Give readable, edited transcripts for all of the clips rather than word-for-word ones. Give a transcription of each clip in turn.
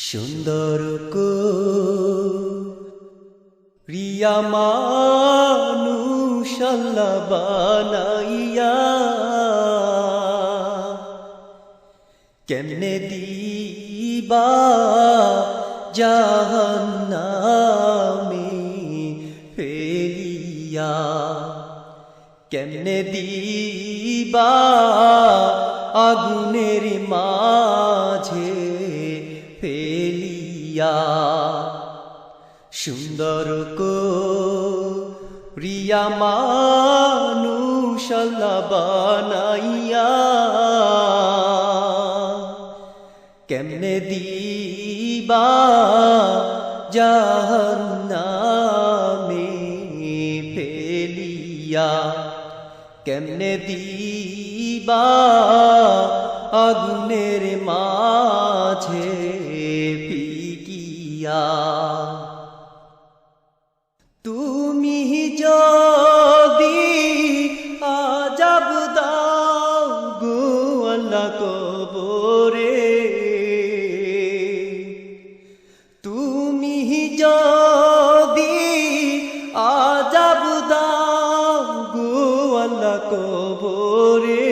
সুন্দর রিয়া মানুষ আল্লাহ বানাইয়া কেমনে দিবা জাহান্নামে ফেলিয়া, কেমনে দিবা আগুনের মাঝে ফেলিয়া। সুন্দর রিয়া মানুষ আল্লাহ বানাইয়া কেমনে দিবা জাহান্নামে ফেলিয়া, কেমনে দিবা আগুনের মাঝে ফিকিয়া। তুমি যদি আযাব দাও গো আল্লাহ কবরে, তুমি যদি আযাব দাও গো আল্লাহ কবরে,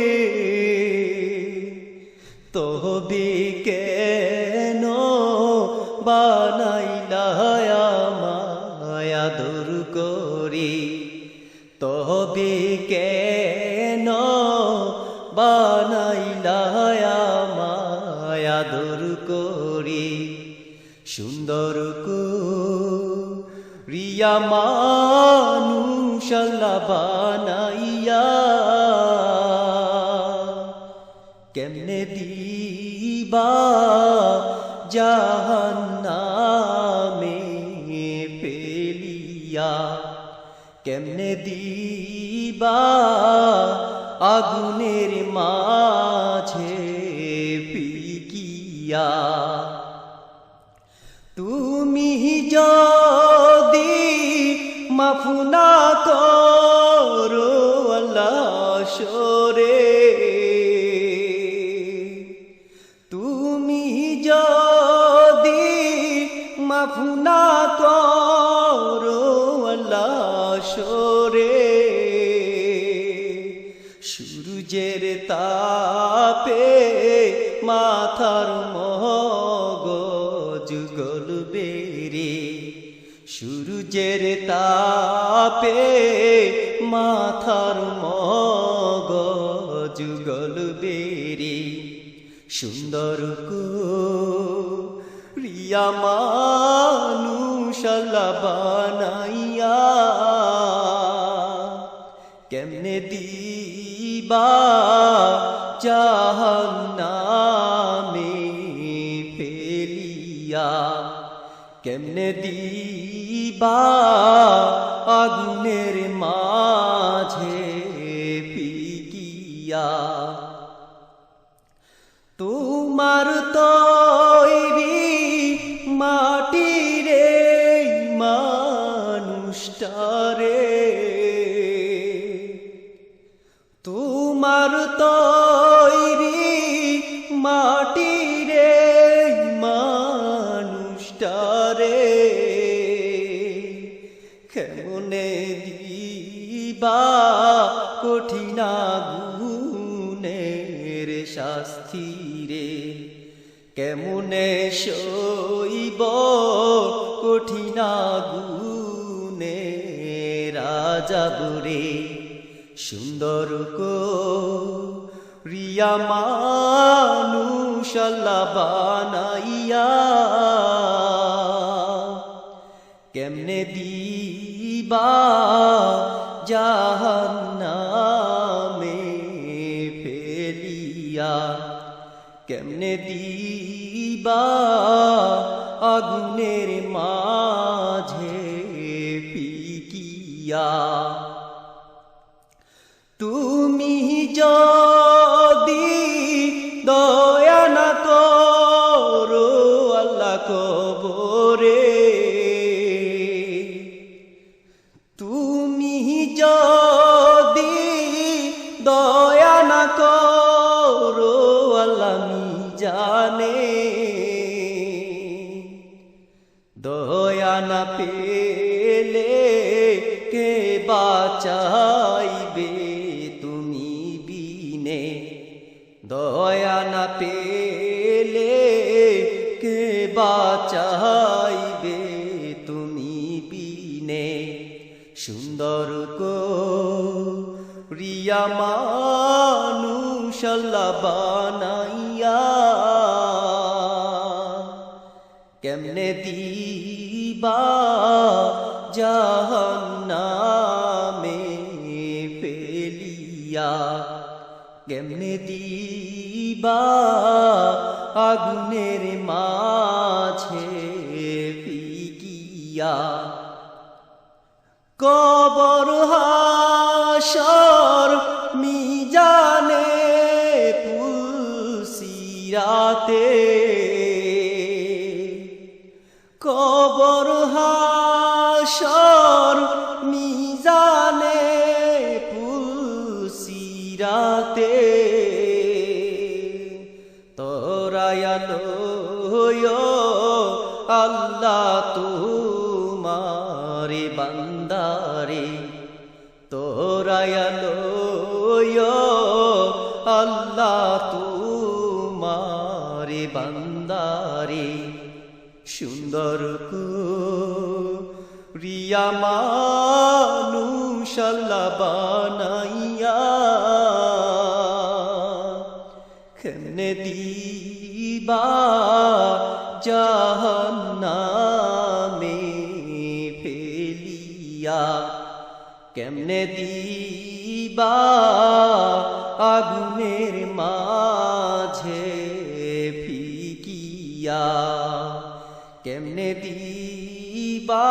তবে কেন বানাইলা আমায় আদর করে, তবে কেন বানাইলা আমায় আদর করে। সুন্দর রিয়া মানুষ আল্লাহ বানাইয়া কেমনে দিবা জাহান্নামে ফেলিয়া, কেমনে দিবা আগুনের মাঝে ফিকিয়া। তুমি যদি মাফ না করো আল্লাহ সরে, তুমি যদি মাফ না করো আল্লাহ সরে, সূর্যের তাপে মাথার মগজ গলবে রে, সূর্যের তাপে মাথার মগজ গলবে রে। সুন্দর রিয়া মানুষ আল্লাহ বানাইয়া কেমনে দিবা জাহান্নামে ফেলিয়া, কেমনে দিবা আগুনের মাঝে ফিকিয়া। তোমার তৈরি মাটিরে মানুষটারে, তোমার তৈরি মাটিরে মানুষটারে, কেমনে দিবা কঠিন আগুনের শাস্তি রে, কেমনে সইব কঠিন আগুনের আযাব রে। সুন্দর রিয়া মানুষ আল্লাহ বানাইয়া কেমনে দিবা জাহান্নামে ফেলিয়া, কেমনে দিবা আগুনের মাঝে ফিকিয়া। তুমি যদি দয়া না করো আল্লাহ কবরে, তুমি যদি দয়া না করো আল্লাহ মিজানে, দয়া না পেলে কে বাঁচাইবে তুমি বিনে, দয়া না পেলে কে বাঁচাইবে তুমি বিনে। সুন্দর করিয়া মানুষ আল্লাহ বানাইয়া কেমনে দিবা জাহান্নামে ফেলিয়া, কেমনে দিবা আগুনের মাঝে ফিকিয়া। কবর হাসর মিজানে পুলসিরাতে, কবর হাসর মিজানে পুলসিরাতে, তোরায়ালো আল্লাহ তোমারে বান্দারে, তোরায়ালো আল্লাহ তোমারে বান্দারে। সুন্দর করিয়া মানুষ আল্লাহ বানাইয়া কেমনে দিবা জাহান্নামে ফেলিয়া, কেমনে দিবা আগুনের মাঝে ফিকিয়া, কেমনে দিবা